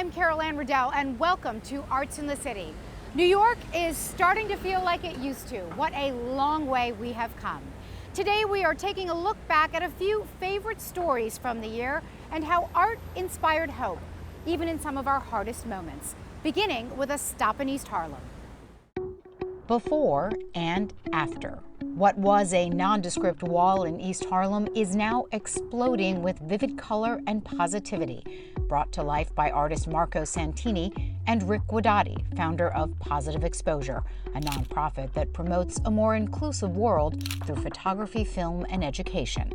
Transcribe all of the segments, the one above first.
I'm Anne Riddell, and welcome to Arts in the City. New York is starting to feel like it used to. What a long way we have come. Today we are taking a look back at a few favorite stories from the year and how art inspired hope, even in some of our hardest moments, beginning with a stop in East Harlem. Before and after. What was a nondescript wall in East Harlem is now exploding with vivid color and positivity, brought to life by artist Marco Santini and Rick Guidotti, founder of Positive Exposure, a nonprofit that promotes a more inclusive world through photography, film, and education.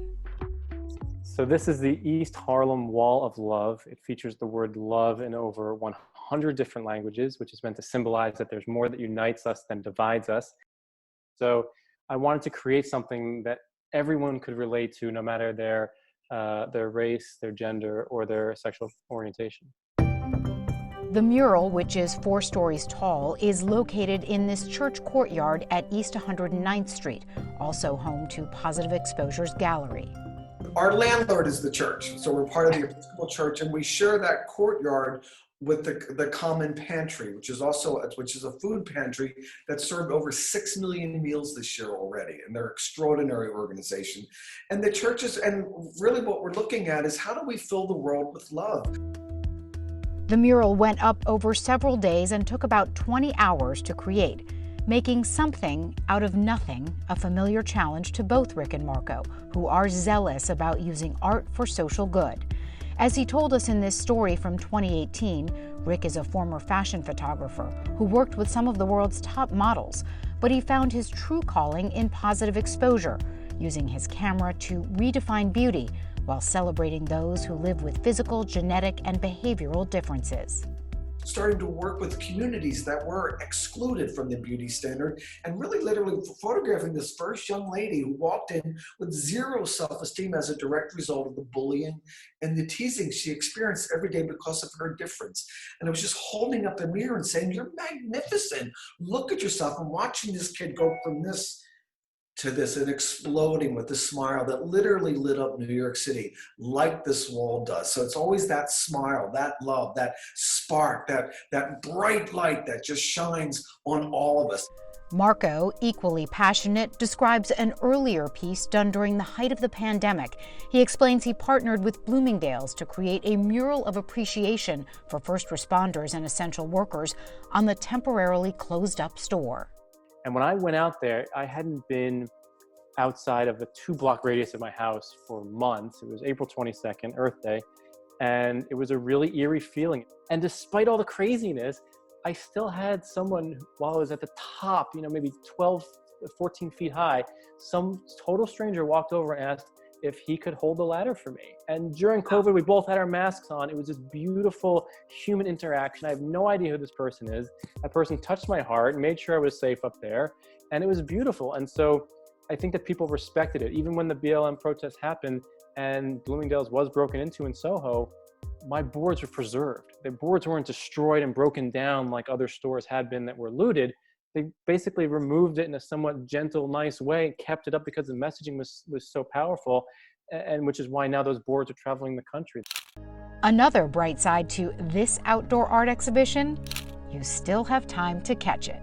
So this is the East Harlem Wall of Love. It features the word love in over 100 different languages, which is meant to symbolize that there's more that unites us than divides us. So I wanted to create something that everyone could relate to, no matter their race, their gender, or their sexual orientation. The mural, which is 4 stories tall, is located in this church courtyard at East 109th Street, also home to Positive Exposure's gallery. Our landlord is the church, so we're part of the Episcopal Church, and we share that courtyard with the common pantry, which is a food pantry that served over 6 million meals this year already, and they're an extraordinary organization. And the churches, and really what we're looking at is how do we fill the world with love? The mural went up over several days and took about 20 hours to create, making something out of nothing a familiar challenge to both Rick and Marco, who are zealous about using art for social good. As he told us in this story from 2018, Rick is a former fashion photographer who worked with some of the world's top models, but he found his true calling in positive exposure, using his camera to redefine beauty while celebrating those who live with physical, genetic, and behavioral differences. Starting to work with communities that were excluded from the beauty standard, and really literally photographing this first young lady who walked in with zero self-esteem as a direct result of the bullying and the teasing she experienced every day because of her difference. And it was just holding up a mirror and saying, "You're magnificent. Look at yourself." And watching this kid go from this to this and exploding with the smile that literally lit up New York City like this wall does. So it's always that smile, that love, that spark, that bright light that just shines on all of us. Marco, equally passionate, describes an earlier piece done during the height of the pandemic. He explains he partnered with Bloomingdale's to create a mural of appreciation for first responders and essential workers on the temporarily closed-up store. And when I went out there, I hadn't been outside of a 2-block radius of my house for months. It was April 22nd, Earth Day, and it was a really eerie feeling. And despite all the craziness, I still had someone, while I was at the top, maybe 12, 14 feet high, some total stranger walked over and asked if he could hold the ladder for me. And during COVID, we both had our masks on. It was this beautiful human interaction. I have no idea who this person is. That person touched my heart, made sure I was safe up there, and it was beautiful. And so I think that people respected it. Even when the BLM protests happened and Bloomingdale's was broken into in Soho, my boards were preserved. The boards weren't destroyed and broken down like other stores had been that were looted. They basically removed it in a somewhat gentle, nice way, and kept it up because the messaging was so powerful, and which is why now those boards are traveling the country. Another bright side to this outdoor art exhibition, you still have time to catch it.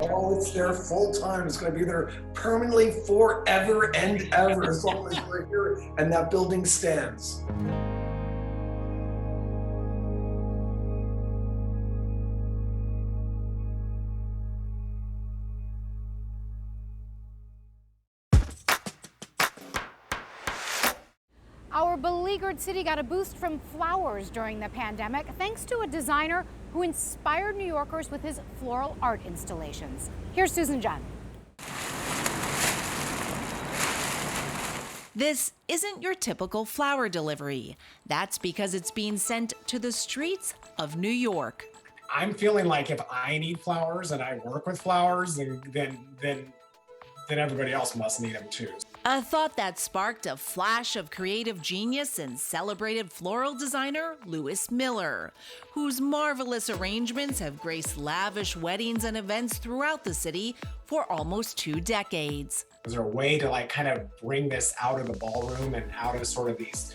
Oh, it's there full time. It's going to be there permanently forever and ever as long as we're here and that building stands. Our beleaguered city got a boost from flowers during the pandemic, thanks to a designer who inspired New Yorkers with his floral art installations. Here's Susan John. This isn't your typical flower delivery. That's because it's being sent to the streets of New York. I'm feeling like if I need flowers and I work with flowers, then everybody else must need them too. A thought that sparked a flash of creative genius in celebrated floral designer Louis Miller, whose marvelous arrangements have graced lavish weddings and events throughout the city for almost 2 decades. Is there a way to kind of bring this out of the ballroom and out of sort of these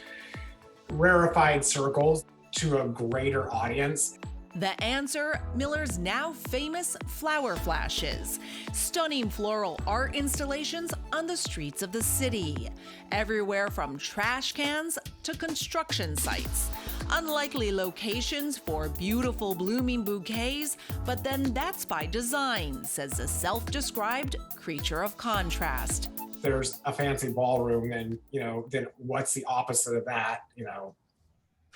rarefied circles? to a greater audience? The answer, Miller's now famous flower flashes, stunning floral art installations on the streets of the city, everywhere from trash cans to construction sites. Unlikely locations for beautiful blooming bouquets, but then that's by design, says the self-described creature of contrast. There's a fancy ballroom and, then what's the opposite of that?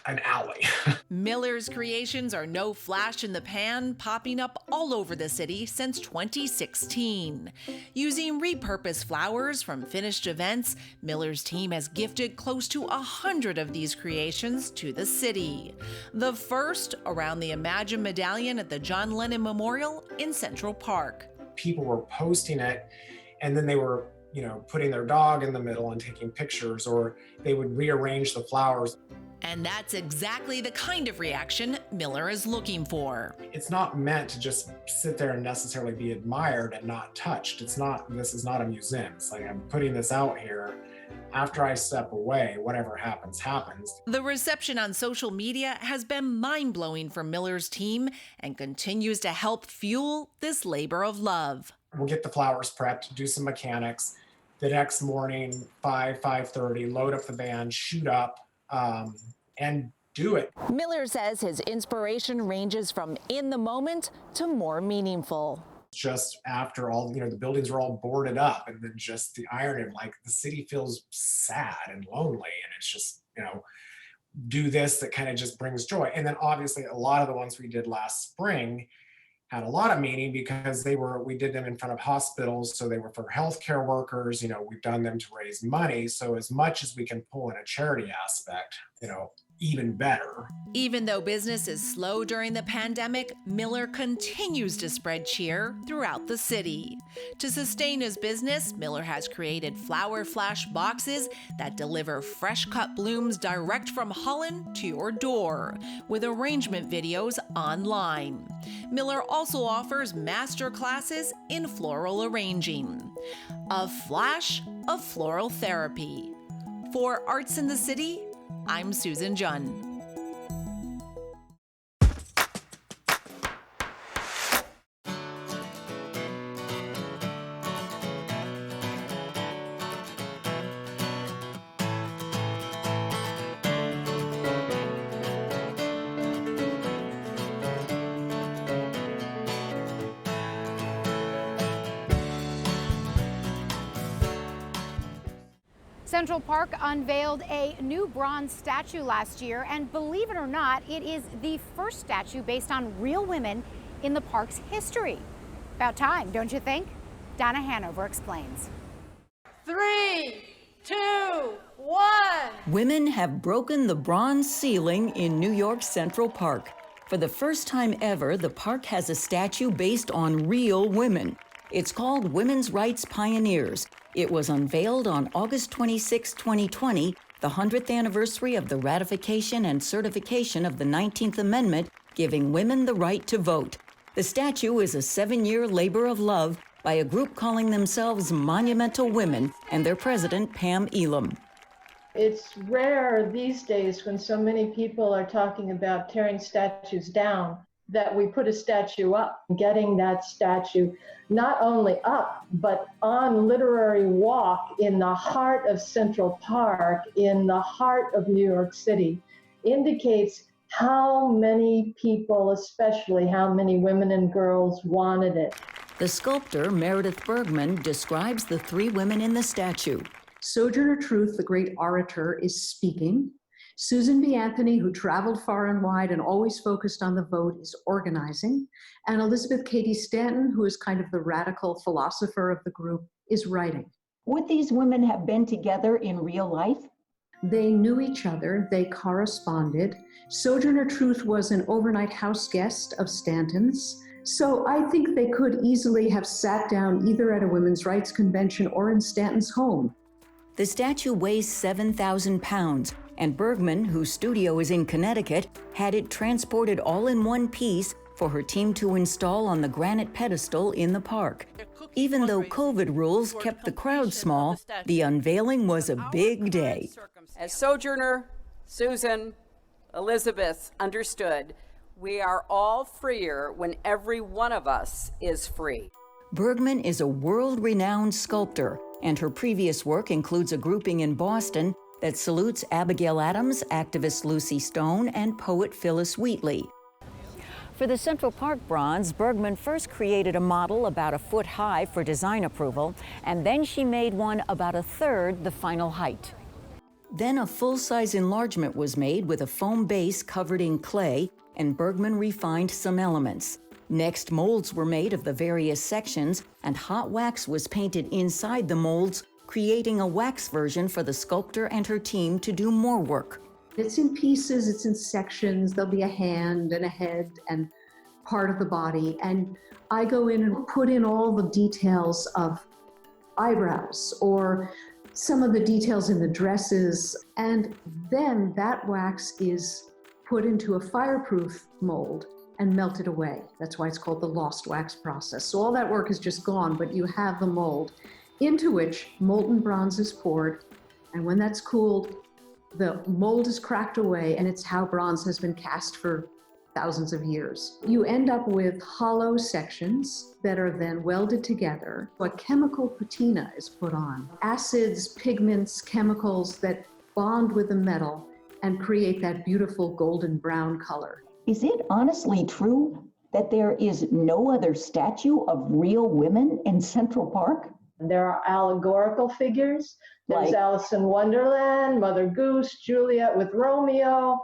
An alley. Miller's creations are no flash in the pan, popping up all over the city since 2016. Using repurposed flowers from finished events, Miller's team has gifted close to 100 of these creations to the city. The first around the Imagine Medallion at the John Lennon Memorial in Central Park. People were posting it, and then they were, putting their dog in the middle and taking pictures, or they would rearrange the flowers. And that's exactly the kind of reaction Miller is looking for. It's not meant to just sit there and necessarily be admired and not touched. This is not a museum. It's like, I'm putting this out here. After I step away, whatever happens, happens. The reception on social media has been mind-blowing for Miller's team and continues to help fuel this labor of love. We'll get the flowers prepped, do some mechanics. The next morning, 5:30, load up the van, shoot up, and do it. Miller says his inspiration ranges from in the moment to more meaningful. Just after all, the buildings are all boarded up, and then just the irony of the city feels sad and lonely, and it's just, do this that kind of just brings joy. And then obviously a lot of the ones we did last spring had a lot of meaning because we did them in front of hospitals. So they were for healthcare workers, we've done them to raise money. So as much as we can pull in a charity aspect, even better. Even though business is slow during the pandemic, Miller continues to spread cheer throughout the city. To sustain his business, Miller has created flower flash boxes that deliver fresh cut blooms direct from Holland to your door, with arrangement videos online. Miller also offers master classes in floral arranging. A flash of floral therapy. For Arts in the City, I'm Susan Junn. Central Park unveiled a new bronze statue last year, and believe it or not, it is the first statue based on real women in the park's history. About time, don't you think? Donna Hanover explains. 3, 2, 1. Women have broken the bronze ceiling in New York's Central Park. For the first time ever, the park has a statue based on real women. It's called Women's Rights Pioneers. It was unveiled on August 26, 2020, the 100th anniversary of the ratification and certification of the 19th Amendment, giving women the right to vote. The statue is a 7-year labor of love by a group calling themselves Monumental Women and their president, Pam Elam. It's rare these days when so many people are talking about tearing statues down that we put a statue up. Getting that statue not only up, but on Literary Walk in the heart of Central Park, in the heart of New York City, indicates how many people, especially how many women and girls, wanted it. The sculptor, Meredith Bergman, describes the 3 women in the statue. Sojourner Truth, the great orator, is speaking. Susan B. Anthony, who traveled far and wide and always focused on the vote, is organizing. And Elizabeth Cady Stanton, who is kind of the radical philosopher of the group, is writing. Would these women have been together in real life? They knew each other, they corresponded. Sojourner Truth was an overnight house guest of Stanton's. So I think they could easily have sat down either at a women's rights convention or in Stanton's home. The statue weighs 7,000 pounds, and Bergman, whose studio is in Connecticut, had it transported all in one piece for her team to install on the granite pedestal in the park. Even though COVID rules kept the crowd small, the unveiling was a big day. As Sojourner, Susan, Elizabeth understood, we are all freer when every one of us is free. Bergman is a world-renowned sculptor, and her previous work includes a grouping in Boston that salutes Abigail Adams, activist Lucy Stone, and poet Phyllis Wheatley. For the Central Park bronze, Bergman first created a model about a foot high for design approval, and then she made one about a third the final height. Then a full-size enlargement was made with a foam base covered in clay, and Bergman refined some elements. Next, molds were made of the various sections, and hot wax was painted inside the molds, creating a wax version for the sculptor and her team to do more work. It's in pieces, it's in sections. There'll be a hand and a head and part of the body. And I go in and put in all the details of eyebrows or some of the details in the dresses. And then that wax is put into a fireproof mold and melted away. That's why it's called the lost wax process. So all that work is just gone, but you have the mold into which molten bronze is poured. And when that's cooled, the mold is cracked away, and it's how bronze has been cast for thousands of years. You end up with hollow sections that are then welded together. A chemical patina is put on. Acids, pigments, chemicals that bond with the metal and create that beautiful golden brown color. Is it honestly true that there is no other statue of real women in Central Park? There are allegorical figures. There's Like? Alice in Wonderland, Mother Goose, Juliet with Romeo.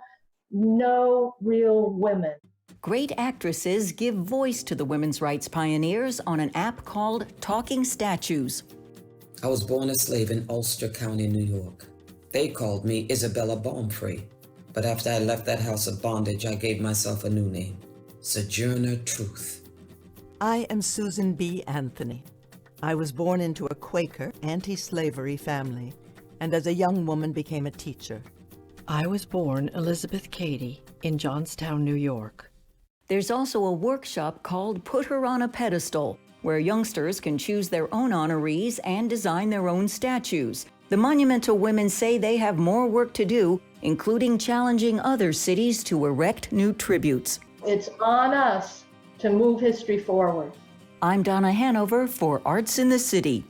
No real women. Great actresses give voice to the women's rights pioneers on an app called Talking Statues. I was born a slave in Ulster County, New York. They called me Isabella Baumfree. But after I left that house of bondage, I gave myself a new name, Sojourner Truth. I am Susan B. Anthony. I was born into a Quaker, anti-slavery family, and as a young woman became a teacher. I was born Elizabeth Cady in Johnstown, New York. There's also a workshop called Put Her on a Pedestal, where youngsters can choose their own honorees and design their own statues. The monumental women say they have more work to do, including challenging other cities to erect new tributes. It's on us to move history forward. I'm Donna Hanover for Arts in the City.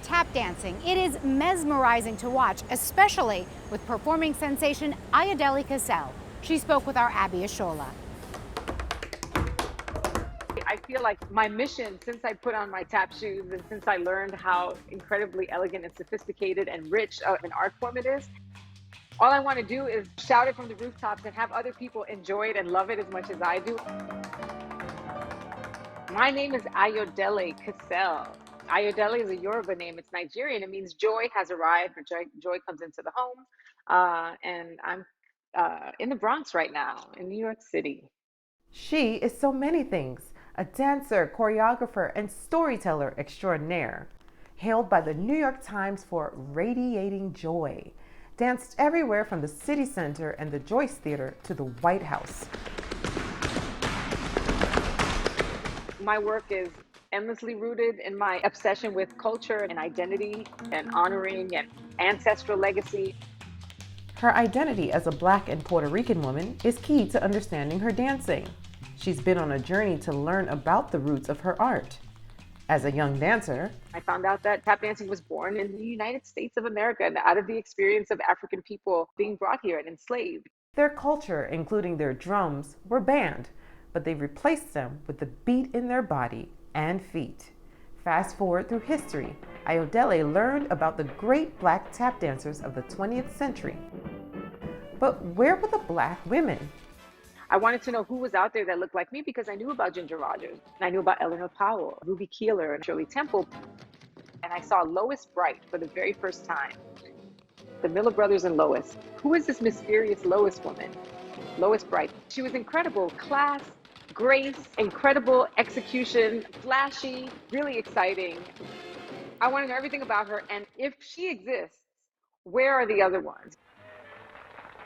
Tap dancing. It is mesmerizing to watch, especially with performing sensation Ayodele Cassell. She spoke with our Abby Ashola. I feel like my mission, since I put on my tap shoes and since I learned how incredibly elegant and sophisticated and rich an art form it is, all I want to do is shout it from the rooftops and have other people enjoy it and love it as much as I do. My name is Ayodele Cassell. Ayodele is a Yoruba name. It's Nigerian. It means joy has arrived, or joy comes into the home. And I'm in the Bronx right now, in New York City. She is so many things. A dancer, choreographer, and storyteller extraordinaire. Hailed by the New York Times for radiating joy. Danced everywhere from the City Center and the Joyce Theater to the White House. My work is endlessly rooted in my obsession with culture and identity and honoring and ancestral legacy. Her identity as a Black and Puerto Rican woman is key to understanding her dancing. She's been on a journey to learn about the roots of her art. As a young dancer, I found out that tap dancing was born in the United States of America and out of the experience of African people being brought here and enslaved. Their culture, including their drums, were banned, but they replaced them with the beat in their body and feet. Fast forward through history, Ayodele learned about the great Black tap dancers of the 20th century. But where were the Black women? I wanted to know who was out there that looked like me because I knew about Ginger Rogers, and I knew about Eleanor Powell, Ruby Keeler, and Shirley Temple. And I saw Lois Bright for the very first time. The Miller Brothers and Lois. Who is this mysterious Lois woman? Lois Bright. She was incredible. Class, grace, incredible execution, flashy, really exciting. I want to know everything about her, and if she exists, where are the other ones?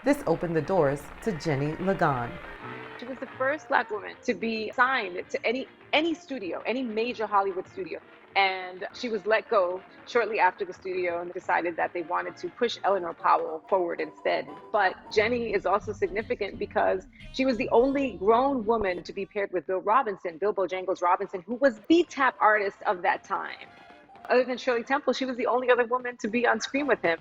This opened the doors to Jenny Lagan. She was the first Black woman to be signed to any studio, any major Hollywood studio. And she was let go shortly after the studio and decided that they wanted to push Eleanor Powell forward instead. But Jenny is also significant because she was the only grown woman to be paired with Bill Robinson, Bill Bojangles Robinson, who was the tap artist of that time. Other than Shirley Temple, she was the only other woman to be on screen with him.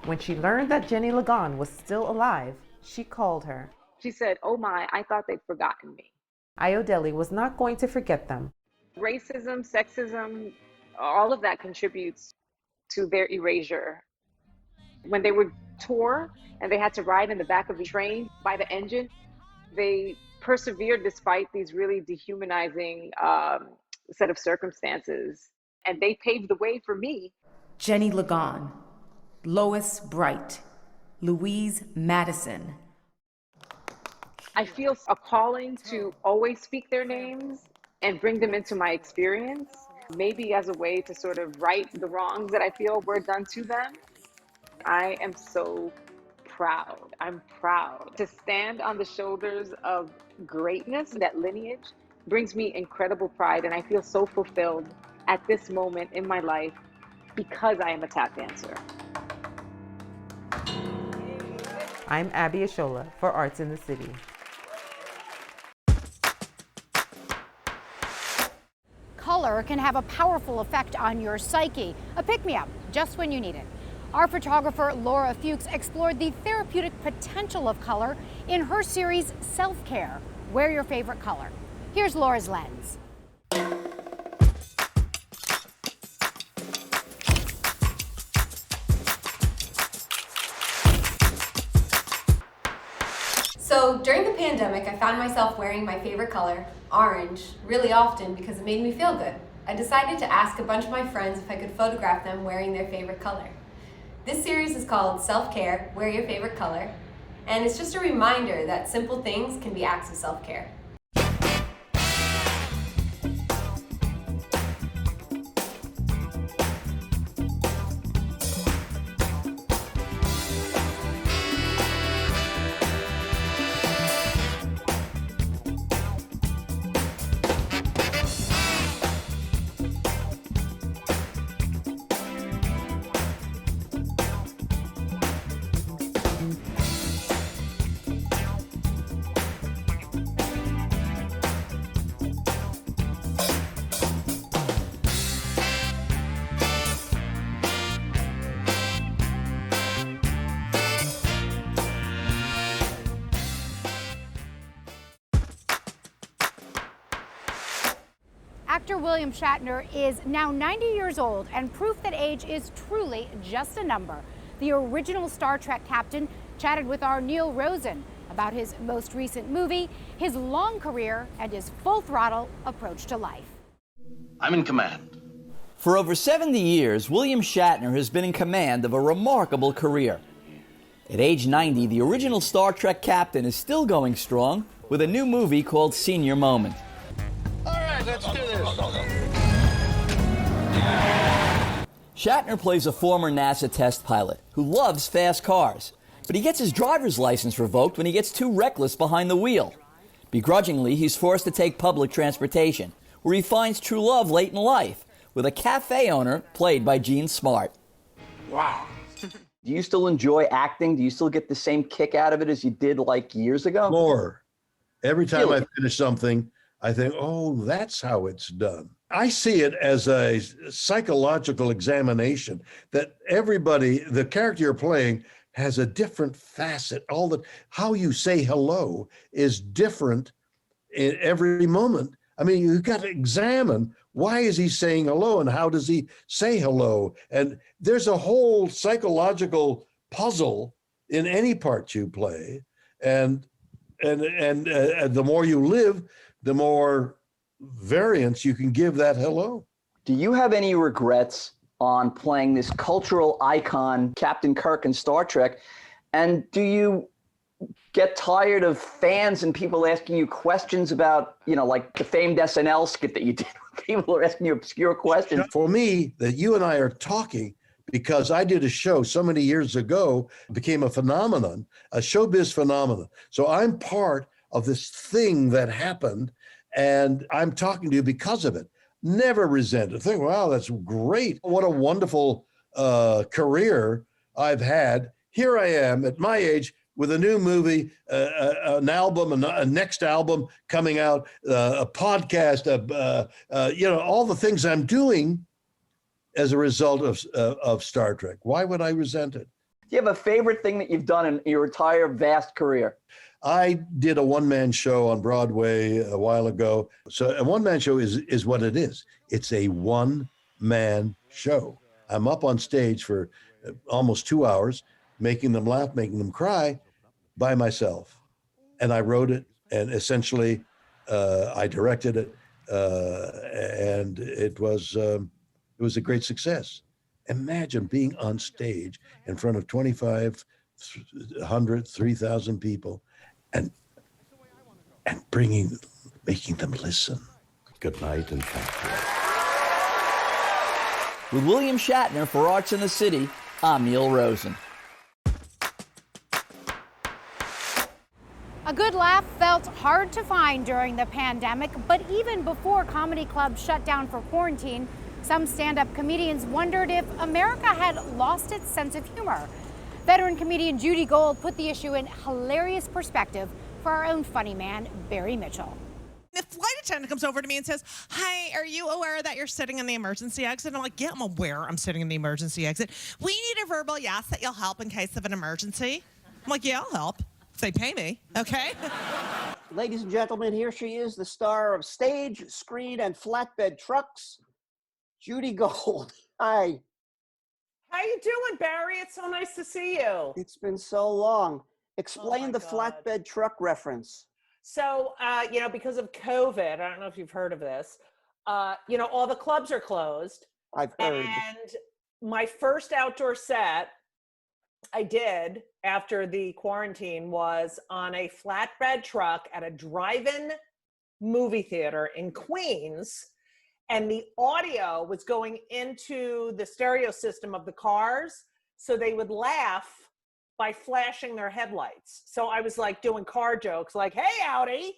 When she learned that Jenny Ligon was still alive, she called her. She said, "Oh my, I thought they'd forgotten me." Ayodele was not going to forget them. Racism, sexism, all of that contributes to their erasure. When they were tour and they had to ride in the back of the train by the engine, they persevered despite these really dehumanizing set of circumstances. And they paved the way for me. Jenny Ligon, Lois Bright, Louise Madison. I feel a calling to always speak their names and bring them into my experience, maybe as a way to sort of right the wrongs that I feel were done to them. I am so proud. I'm proud to stand on the shoulders of greatness. That lineage brings me incredible pride, and I feel so fulfilled at this moment in my life because I am a tap dancer. I'm Abby Ashola for Arts in the City. Color can have a powerful effect on your psyche, a pick-me-up just when you need it. Our photographer Laura Fuchs explored the therapeutic potential of color in her series Self-Care, Wear Your Favorite Color. Here's Laura's lens. So during the pandemic, I found myself wearing my favorite color, orange, really often because it made me feel good. I decided to ask a bunch of my friends if I could photograph them wearing their favorite color. This series is called Self-Care, Wear Your Favorite Color, and it's just a reminder that simple things can be acts of self-care. Actor William Shatner is now 90 years old, and proof that age is truly just a number. The original Star Trek captain chatted with our Neil Rosen about his most recent movie, his long career, and his full-throttle approach to life. I'm in command. For over 70 years, William Shatner has been in command of a remarkable career. At age 90, the original Star Trek captain is still going strong with a new movie called Senior Moment. All right, let's do this. Shatner plays a former NASA test pilot who loves fast cars, but he gets his driver's license revoked when he gets too reckless behind the wheel. Begrudgingly, he's forced to take public transportation, where he finds true love late in life with a cafe owner played by Gene Smart. Wow. Do you still enjoy acting? Do you still get the same kick out of it as you did like years ago? More. Every time Really? I finish something, I think, oh, that's how it's done. I see it as a psychological examination that everybody, the character you're playing, has a different facet. How you say hello is different in every moment. I mean, you've got to examine, why is he saying hello and how does he say hello? And there's a whole psychological puzzle in any part you play. And the more you live, the more variance you can give that hello. Do you have any regrets on playing this cultural icon, Captain Kirk in Star Trek? And do you get tired of fans and people asking you questions about, like the famed SNL skit that you did? People are asking you obscure questions. For me, that you and I are talking because I did a show so many years ago, became a phenomenon, a showbiz phenomenon. So I'm part of this thing that happened, and I'm talking to you because of it. Never resented. Think, wow, that's great. What a wonderful career I've had. Here I am at my age with a new movie, an album, a next album coming out, a podcast, all the things I'm doing as a result of Star Trek. Why would I resent it? Do you have a favorite thing that you've done in your entire vast career? I did a one-man show on Broadway a while ago. So a one-man show is what it is. It's a one-man show. I'm up on stage for almost 2 hours, making them laugh, making them cry by myself. And I wrote it, and essentially I directed it, and it was a great success. Imagine being on stage in front of 2,500, 3,000 people and making them listen. Good night and thank you. With William Shatner for Arts in the City, I'm Neil Rosen. A good laugh felt hard to find during the pandemic, but even before comedy clubs shut down for quarantine, some stand-up comedians wondered if America had lost its sense of humor. Veteran comedian Judy put the issue in hilarious perspective for our own funny man, Barry Mitchell. The flight attendant comes over to me and says, "Hi, are you aware that you're sitting in the emergency exit?" I'm like, "Yeah, I'm aware I'm sitting in the emergency exit." "We need a verbal yes that you'll help in case of an emergency." I'm like, "Yeah, I'll help. If they pay me, okay?" Ladies and gentlemen, here she is, the star of stage, screen, and flatbed trucks, Judy Gold. Hi. How you doing, Barry? It's so nice to see you. It's been so long. Explain the flatbed truck reference. So, because of COVID, I don't know if you've heard of this, all the clubs are closed. I've heard. And my first outdoor set I did after the quarantine was on a flatbed truck at a drive-in movie theater in Queens. And the audio was going into the stereo system of the cars, so they would laugh by flashing their headlights. So I was like doing car jokes like, "Hey, Audi,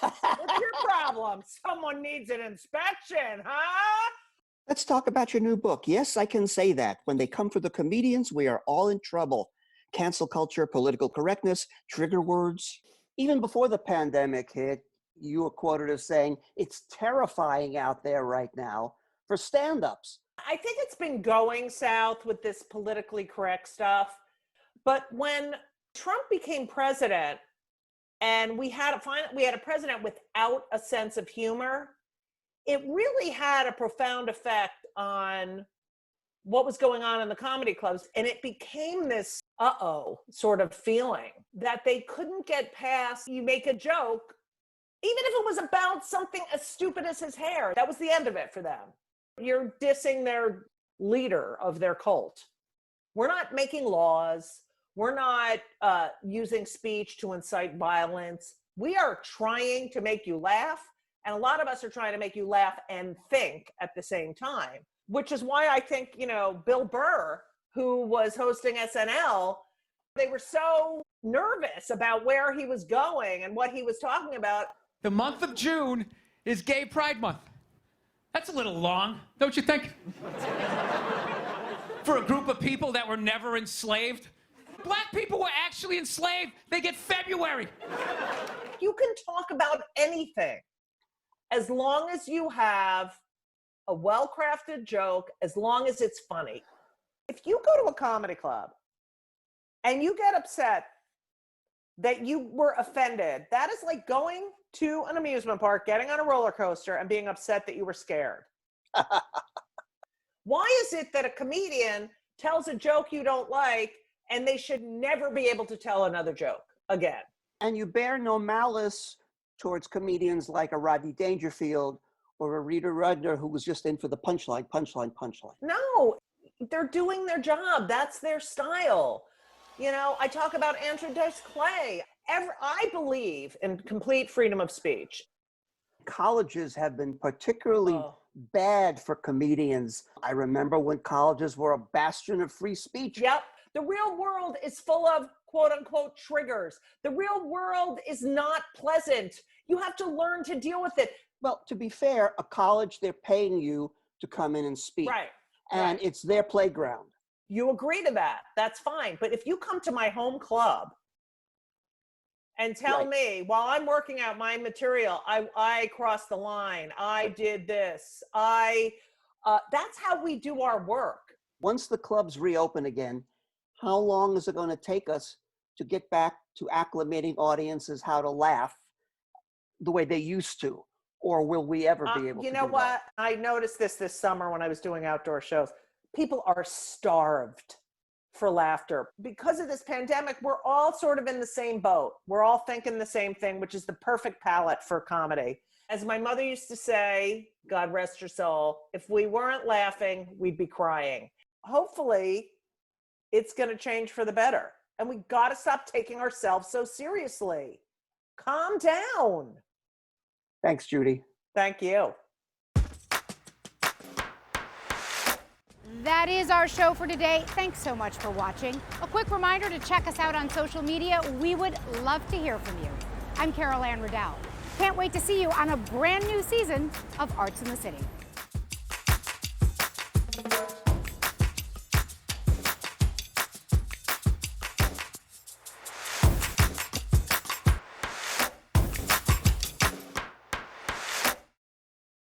what's your problem? Someone needs an inspection, huh?" Let's talk about your new book. Yes, I can say that. When they come for the comedians, we are all in trouble. Cancel culture, political correctness, trigger words. Even before the pandemic hit, you were quoted as saying, "It's terrifying out there right now for stand-ups." I think it's been going south with this politically correct stuff. But when Trump became president and we had a president without a sense of humor, it really had a profound effect on what was going on in the comedy clubs. And it became this sort of feeling that they couldn't get past. You make a joke, even if it was about something as stupid as his hair, that was the end of it for them. You're dissing their leader of their cult. We're not making laws. We're not using speech to incite violence. We are trying to make you laugh. And a lot of us are trying to make you laugh and think at the same time, which is why I think, Bill Burr, who was hosting SNL, they were so nervous about where he was going and what he was talking about. The month of June is Gay Pride Month. That's a little long, don't you think? For a group of people that were never enslaved. Black people were actually enslaved. They get February. You can talk about anything as long as you have a well-crafted joke, as long as it's funny. If you go to a comedy club and you get upset that you were offended, that is like going to an amusement park, getting on a roller coaster, and being upset that you were scared. Why is it that a comedian tells a joke you don't like and they should never be able to tell another joke again? And you bear no malice towards comedians like a Rodney Dangerfield or a Rita Rudner who was just in for the punchline. No, they're doing their job. That's their style. I talk about Andrew Dice Clay. I believe in complete freedom of speech. Colleges have been particularly bad for comedians. I remember when colleges were a bastion of free speech. Yep. The real world is full of quote unquote triggers. The real world is not pleasant. You have to learn to deal with it. Well, to be fair, a college, they're paying you to come in and speak. Right. And it's their playground. You agree to that. That's fine. But if you come to my home club and tell me while I'm working out my material, I crossed the line, I did this, that's how we do our work. Once the clubs reopen again, how long is it going to take us to get back to acclimating audiences how to laugh the way they used to? Or will we ever be able to? You know what? I noticed this summer when I was doing outdoor shows. People are starved for laughter. Because of this pandemic, we're all sort of in the same boat. We're all thinking the same thing, which is the perfect palette for comedy. As my mother used to say, God rest her soul, if we weren't laughing, we'd be crying. Hopefully, it's going to change for the better. And we got to stop taking ourselves so seriously. Calm down. Thanks, Judy. Thank you. That is our show for today. Thanks so much for watching. A quick reminder to check us out on social media. We would love to hear from you. I'm Anne Riddell. Can't wait to see you on a brand new season of Arts in the City.